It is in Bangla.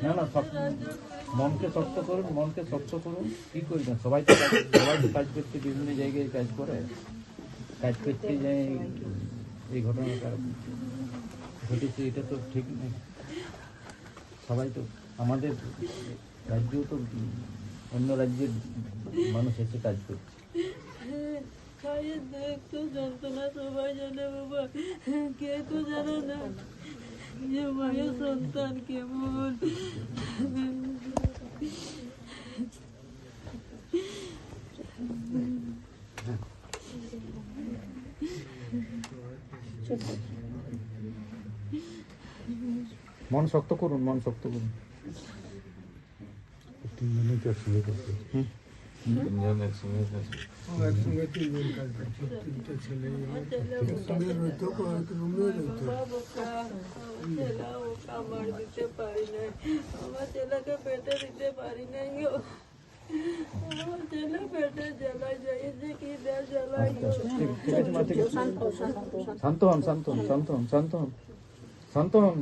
না না, মনকে শক্ত করুন, মনকে শক্ত করুন। কি করি না, সবাই তো কাজ করছে, বিভিন্ন জায়গায় কাজ করে, কাজ করতে যাই এই ঘটনাটা ঘটেছে, এটা তো ঠিক নেই। সবাই তো আমাদের রাজ্যেও তো অন্য রাজ্যের মানুষ এসে কাজ করছে। একটু যন্ত্রণা সবাই জানে বাবা, কে তো জানে না যে মায়ের সন্তান কেমন। মন শক্ত করুন, মন শক্ত করুন। একসঙ্গে তিনজন কাজ করছে, তিনটে ছেলে একসঙ্গে রইতো, এক রুমে রইতো। আমার দিতে পারি নাই, আমার ছেলেকে পেটে দিতে পারি নাই গো। আমার ছেলে পেটে জ্বালায় যাইছে, কি দেয় জ্বালায় গো। ঠিক আছে মা, ঠিক আছে। শান্ত হন, শান্ত হন, শান্ত হন, শান্ত হন, শান্ত হন।